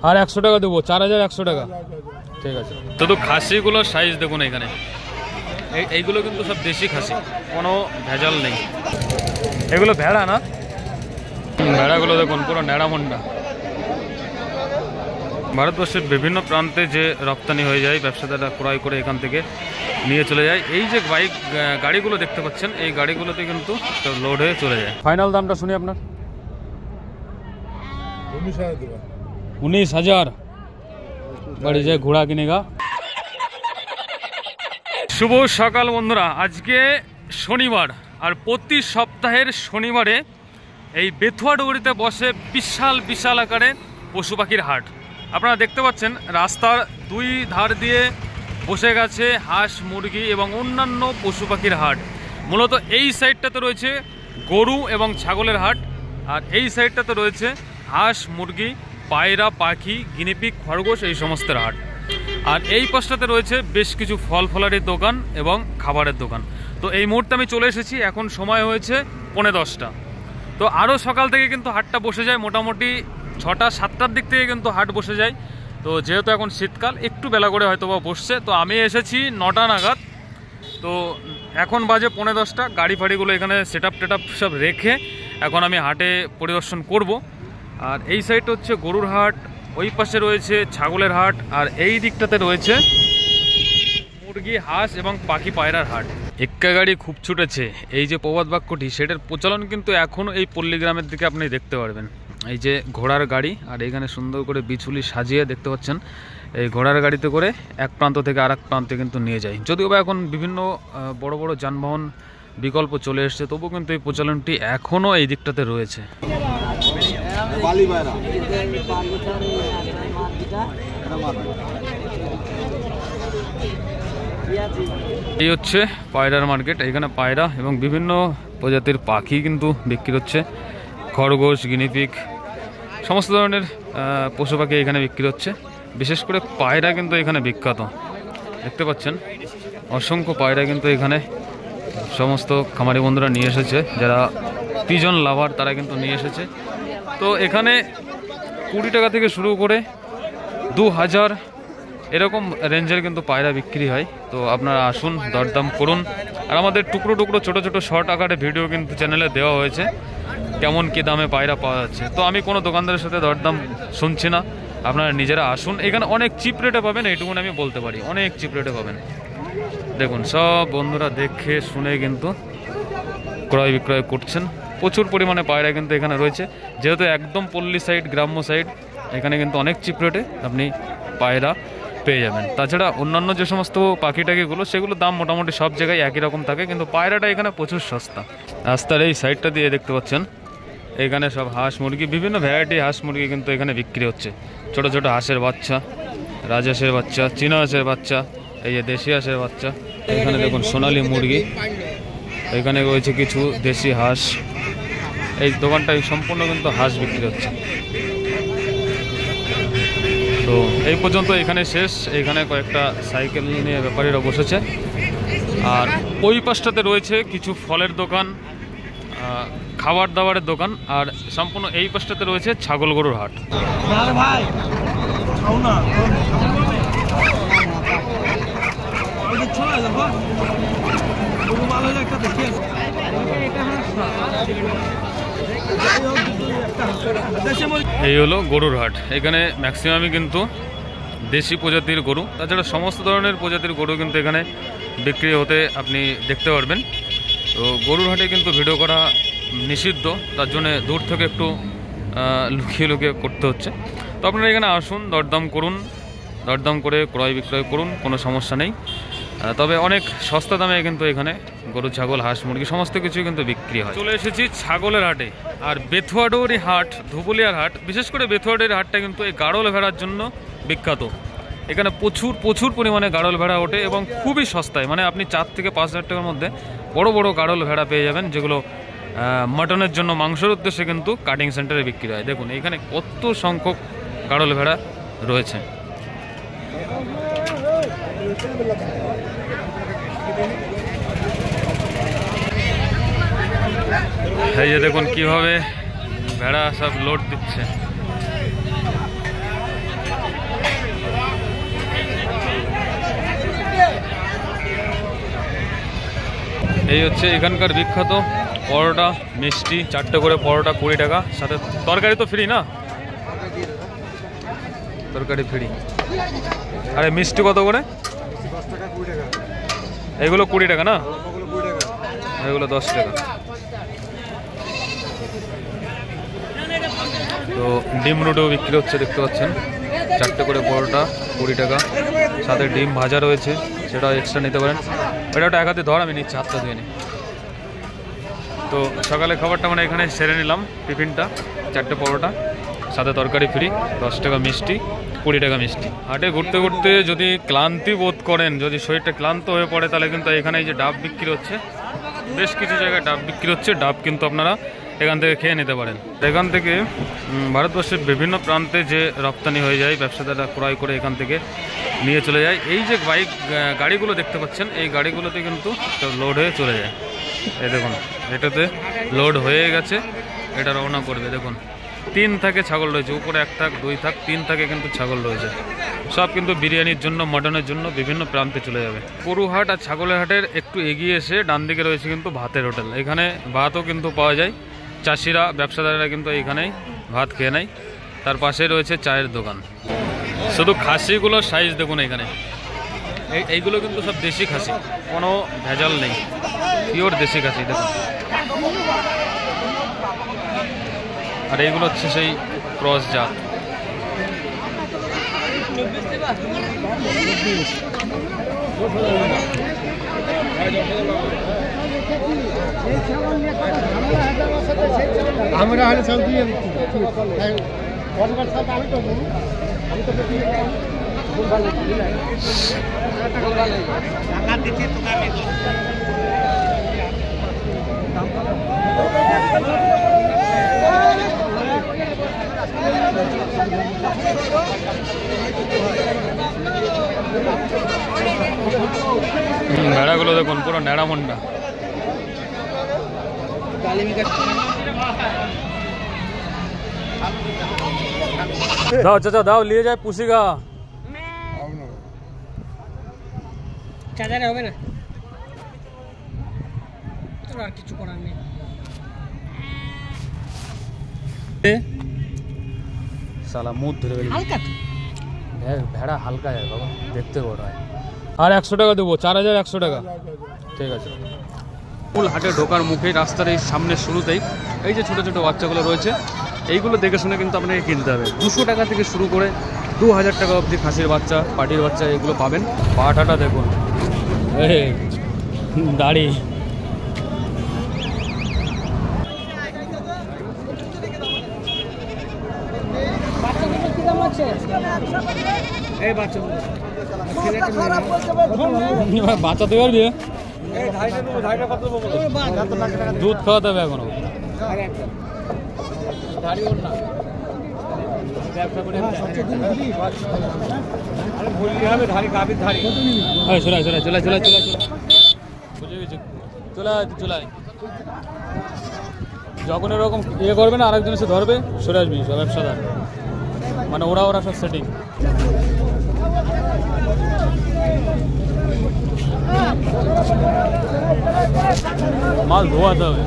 আর 100 টাকা দেবো, 4100 টাকা। ঠিক আছে। শুধু খাসিগুলোর সাইজ দেখুন এখানে, এইগুলো কিন্তু সব দেশি খাসি, কোনো ভেজাল নেই। এগুলো ভেড়া না, ভেড়াগুলো দেখুন পুরো ন্যাড়ামন্ডা। ভারতবর্ষের বিভিন্ন প্রান্তে যে রপ্তানি হয়ে যায়, ব্যবসাদাররা ক্রয় করে এখান থেকে নিয়ে চলে যায়। এই যে গাড়িগুলো দেখতে পাচ্ছেন, এই গাড়িগুলোতে কিন্তু লোড হয়ে চলে যায়। ফাইনাল দামটা শুনি আপনার। 19,000 বাড়ি যায় ঘোড়া কিনেগা। শুভ সকাল বন্ধুরা, আজকে শনিবার, আর প্রতি সপ্তাহের শনিবারে এই বেথুয়াডুগুরিতে বসে বিশাল বিশাল আকারে পশু পাখির হাট। আপনারা দেখতে পাচ্ছেন রাস্তার দুই ধার দিয়ে বসে গেছে হাঁস, মুরগি এবং অন্যান্য পশু পাখির হাট। মূলত এই সাইডটাতে রয়েছে গরু এবং ছাগলের হাট, আর এই সাইডটাতে রয়েছে হাঁস, মুরগি, পায়রা, পাখি, গিনিপিগ, খরগোশ, এই সমস্তের হাট। আর এই পাশটাতে রয়েছে বেশ কিছু ফল ফলারির দোকান এবং খাবারের দোকান। তো এই মুহূর্তে আমি চলে এসেছি, এখন সময় হয়েছে 9:30। তো আরও সকাল থেকে কিন্তু হাটটা বসে যায়, মোটামুটি 6টা-7টার দিক থেকে কিন্তু হাট বসে যায়। তো যেহেতু এখন শীতকাল, একটু বেলা করে হয়তো বা বসছে। তো আমি এসেছি 9টা নাগাদ। তো এখন বাজে 9:30। গাড়ি ফাড়িগুলো এখানে সেটআপ টেটআপ সব রেখে এখন আমি হাটে পরিদর্শন করব। আর এই সাইডটা হচ্ছে গরুর হাট, ওই পাশে রয়েছে ছাগলের হাট, আর এই দিকটাতে রয়েছে মুরগি, হাঁস এবং পাখি পায়রার হাট। এক্কা গাড়ি খুব ছুটেছে, এই যে প্রবাদ বাক্যটি, সেটার প্রচলন কিন্তু এখনও এই পল্লী গ্রামের দিকে আপনি দেখতে পারবেন। এই যে ঘোড়ার গাড়ি, আর এইখানে সুন্দর করে বিচুলি সাজিয়ে দেখতে পাচ্ছেন, এই ঘোড়ার গাড়িতে করে এক প্রান্ত থেকে আরেক প্রান্তে কিন্তু নিয়ে যায়। যদিও বা এখন বিভিন্ন বড় বড় যানবাহন বিকল্প চলে এসছে, তবু কিন্তু এই প্রচলনটি এখনও এই দিকটাতে রয়েছে। এই হচ্ছে পায়রার মার্কেট। এখানে পায়রা এবং বিভিন্ন প্রজাতির পাখি কিন্তু বিক্রি হচ্ছে। খরগোশ, গিনিপিগ, সমস্ত ধরনের পশু পাখি এখানে বিক্রি হচ্ছে। বিশেষ করে পায়রা কিন্তু এখানে বিখ্যাত, দেখতে পাচ্ছেন অসংখ্য পায়রা কিন্তু এখানে সমস্ত খামারি বন্ধুরা নিয়ে এসেছে, যারা পিজন লাভার তারা কিন্তু নিয়ে এসেছে। তো এখানে 20 টাকা থেকে শুরু করে 2000 এরকম রেঞ্জের কিন্তু পায়রা বিক্রি হয়। তো আপনারা আসুন, দরদাম করুন। আর আমাদের টুকরো টুকরো ছোটো ছোটো শর্ট আকারে ভিডিও কিন্তু চ্যানেলে দেওয়া হয়েছে, কেমন কী দামে পায়রা পাওয়া যাচ্ছে। তো আমি কোনো দোকানদারের সাথে দরদাম শুনছি না, আপনারা নিজেরা আসুন। এখানে অনেক চিপ রেটে পাবেন, এইটুকুন আমি বলতে পারি, অনেক চিপ রেটে পাবেন। দেখুন সব বন্ধুরা দেখে শুনে কিন্তু ক্রয় বিক্রয় করছেন। প্রচুর পরিমাণে পায়রা কিন্তু এখানে রয়েছে, যেহেতু একদম পল্লী সাইড, গ্রাম্য সাইড, এখানে কিন্তু অনেক চিপ রেটে আপনি পায়রা পেয়ে যাবেন। তাছাড়া অন্যান্য যে সমস্ত পাখি টাকিগুলো, সেগুলোর দাম মোটামুটি সব জায়গায় একই রকম থাকে, কিন্তু পায়রাটা এখানে প্রচুর সস্তা। রাস্তার এই সাইডটা দিয়ে দেখতে পাচ্ছেন এখানে সব হাঁস, মুরগি, বিভিন্ন ভ্যারাইটি হাঁস মুরগি কিন্তু এখানে বিক্রি হচ্ছে। ছোট ছোট হাঁসের বাচ্চা, রাজহাঁসের বাচ্চা, চীনা হাঁসের বাচ্চা, এই যে দেশি হাঁসের বাচ্চা। এখানে দেখুন সোনালী মুরগি, এখানে রয়েছে কিছু দেশি হাঁস। এই দোকানটাই সম্পূর্ণ কিন্তু হাঁস বিক্রি হচ্ছে। তো এই পর্যন্ত এখানে শেষ। এখানে কয়েকটা সাইকেল নিয়ে ব্যাপারীরা বসেছে, আর ওই পাশটাতে রয়েছে কিছু ফলের দোকান, খাবার দাবারের দোকান, আর সম্পূর্ণ এই পাশটাতে রয়েছে ছাগল গরুর হাট। এই হলো গরুর হাট। এখানে ম্যাক্সিমামই কিন্তু দেশি প্রজাতির গরু, তাছাড়া সমস্ত ধরনের প্রজাতির গরু কিন্তু এখানে বিক্রি হতে আপনি দেখতে পারবেন। তো গরুর হাটে কিন্তু ভিডিও করা নিষিদ্ধ, তার জন্য দূর থেকে একটু লুকিয়ে লুকিয়ে করতে হচ্ছে। তো আপনারা এখানে আসুন, দরদাম করুন, দরদাম করে ক্রয় বিক্রয় করুন, কোনো সমস্যা নেই। তবে অনেক সস্তা দামে কিন্তু এখানে গরু, ছাগল, হাঁস, মুরগি সমস্ত কিছু কিন্তু বিক্রি হয়। চলে এসেছি ছাগলের হাটে। আর বেথুয়াডুগুরি হাট, ধুবুলিয়ার হাট, বিশেষ করে বেথুয়াডুগুরি হাটটা কিন্তু এই গাড়ল ভেড়ার জন্য বিখ্যাত। এখানে প্রচুর প্রচুর পরিমাণে গাড়ল ভেড়া ওঠে এবং খুবই সস্তায়, মানে আপনি 4 থেকে 5 হাজার টাকার মধ্যে বড় বড় গাড়ল ভেড়া পেয়ে যাবেন, যেগুলো মাটনের জন্য, মাংসের উদ্দেশ্যে কিন্তু কাটিং সেন্টারে বিক্রি হয়। দেখুন এখানে কত সংখ্যক গাড়ল ভেড়া রয়েছে। এই যে দেখুন কিভাবে ভেড়া সব লোড দিচ্ছে। এই হচ্ছে এখানকার বিখ্যাত পরোটা, মিষ্টি, 4টে করে পরোটা 20 টাকা, সাথে তরকারি তো ফ্রি না? তরকারি ফ্রি। আরে মিষ্টি কত করে? এগুলো 20 টাকা না? এগুলো 10 টাকা। তো ডিম রুটিও বিক্রি হচ্ছে, দেখতে পাচ্ছেন। 4টে করে পরোটা 20 টাকা, সাথে ডিম ভাজা রয়েছে, সেটাও এক্সট্রা নিতে পারেন। এটা ওটা এক হাতে ধর, আমি নিচ্ছি, হাতটা ধুয়ে নিই। তো সকালে খাবারটা মানে এখানে সেরে নিলাম, টিফিনটা 4টে পরোটা, সাথে তরকারি ফ্রি, 10 টাকা মিষ্টি, 20 টাকা মিষ্টি। হাটে ঘুরতে ঘুরতে যদি ক্লান্তি বোধ করেন, যদি শরীরটা ক্লান্ত হয়ে পড়ে, তাহলে কিন্তু এখানে এই যে ডাব বিক্রি হচ্ছে, বেশ কিছু জায়গায় ডাব বিক্রি হচ্ছে। ডাব কিন্তু আপনারা এখান থেকে খেয়ে নিতে পারেন। এখান থেকে ভারতবর্ষের বিভিন্ন প্রান্তে যে রপ্তানি হয়ে যায়, ব্যবসাদাররা ক্রয় করে এখান থেকে নিয়ে চলে যায়। এই যে গাড়িগুলো দেখতে পাচ্ছেন, এই গাড়িগুলোতে কিন্তু লোড হয়ে চলে যায়। এই দেখুন, এটাতে লোড হয়ে গেছে, এটা রওনা করবে। দেখুন 3 থাকে ছাগল রয়েছে, উপরে 1 থাক, 2 থাক, 3 থাকে কিন্তু ছাগল রয়েছে। সব কিন্তু বিরিয়ানির জন্য, মটনের জন্য বিভিন্ন প্রান্তে চলে যাবে। গরুহাট আর ছাগলের হাটের একটু এগিয়ে এসে ডান দিকে রয়েছে কিন্তু ভাতের হোটেল। এখানে ভাতও কিন্তু পাওয়া যায়। চাষিরা, ব্যবসাদারেরা কিন্তু এইখানেই ভাত খেয়ে নেয়। তার পাশে রয়েছে চায়ের দোকান। শুধু খাসিগুলোর সাইজ দেখুন এখানে, এইগুলো কিন্তু সব দেশি খাসি, কোনো ভেজাল নেই, পিওর দেশি খাসি দেখুন। আর এইগুলো হচ্ছে সেই ক্রস জাত। আমরা হলে সব দিয়ে ভেড়াগুলো দেখুন, পুরো ন্যাড়া মন্ডা। দাও চাচা, দাও, নিয়ে যায় পুষিগা। চাচারে হবে না, আর কিছু করার নেই। সালা মুখ ধরে হালকা তো ভেড়া, হালকা যায় বাবা, দেখতে বড় হয়। আর 100 টাকা দেবো, 4100 টাকা। ঠিক আছে। ফুল হাটে ঢোকার মুখেই, রাস্তার এই সামনের শুরুতেই এই যে ছোটো ছোটো বাচ্চাগুলো রয়েছে, এইগুলো দেখে শুনে কিন্তু আপনাকে কিনতে হবে। 200 টাকা থেকে শুরু করে 2000 টাকা অবধি খাসির বাচ্চা, পাটির বাচ্চা এগুলো পাবেন। পাঠাটা দেখুন, দাড়ি। বাঁচাতে পারবি? দুধ খাওয়াতে হবে এখনো। যখন এরকম ইয়ে করবে না, আরেকজন এসে ধরবে, সরে আসবি সব ব্যবসাদার, মানে ওরা সব সেটিং। মাল ধোয়াতে হবে।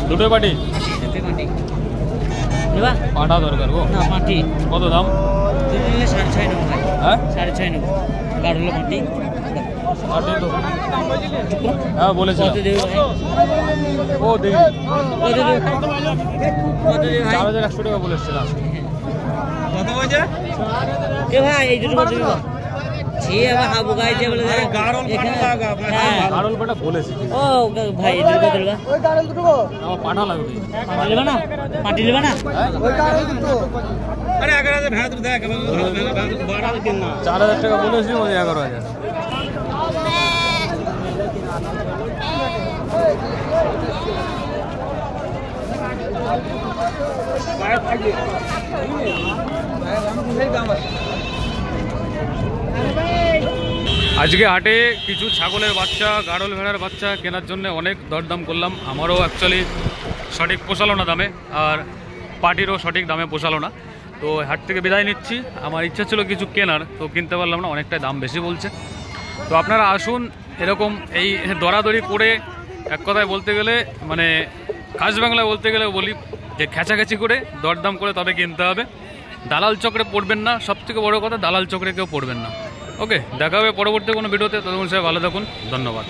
দুটোই পাটি, পাঠা দরকার গো। কত দাম? 6.5 নেবো ভাই। হ্যাঁ 6.5 নেবো। গাড় হলো মাটি। হ্যাঁ বলেছিলাম। ও দেখি 4100 টাকা বলেছিলাম। কত বলছে এ ভাই? এই দুটো বলছে ছি আবার হাবু গাইছে বলে গাড়ল পাটা লাগা। গাড়ল পাটা বলেছি। ও ভাই এই দুটো কত লাগা? ওই গাড়ল দুটো আমার পাটা লাগবে। পাটি নেবা না? পাটি নেবা না? ওই গাড়ল দুটো। আরে 11000 ভাত দেখ, বাড়াল কেন না? 4000 টাকা বলেছি, ওই 11000। আজকে হাটে কিছু ছাগলের বাচ্চা, গাড়ল ভেড়ার বাচ্চা কেনার জন্য অনেক দরদাম করলাম। আমারও অ্যাকচুয়ালি সঠিক পোষালো না দামে, আর পার্টিরও সঠিক দামে পোষালো না। তো হাট থেকে বিদায় নিচ্ছি। আমার ইচ্ছা ছিল কিছু কেনার, তো কিনতে পারলাম না, অনেকটাই দাম বেশি বলছে। তো আপনারা আসুন, এরকম এই দরাদরি করে, এক কথায় বলতে গেলে মানে কাজ বাংলায় বলতে গেলে বলি যে খেঁচাখেচি করে দরদাম করে তবে কিনতে হবে। দালাল চক্রে পড়বেন না, সবথেকে বড় কথা দালাল চক্রে কেউ পড়বেন না। ওকে, দেখা হবে পরবর্তী কোনো ভিডিওতে। ততক্ষণ সবাই ভালো থাকুন, ধন্যবাদ।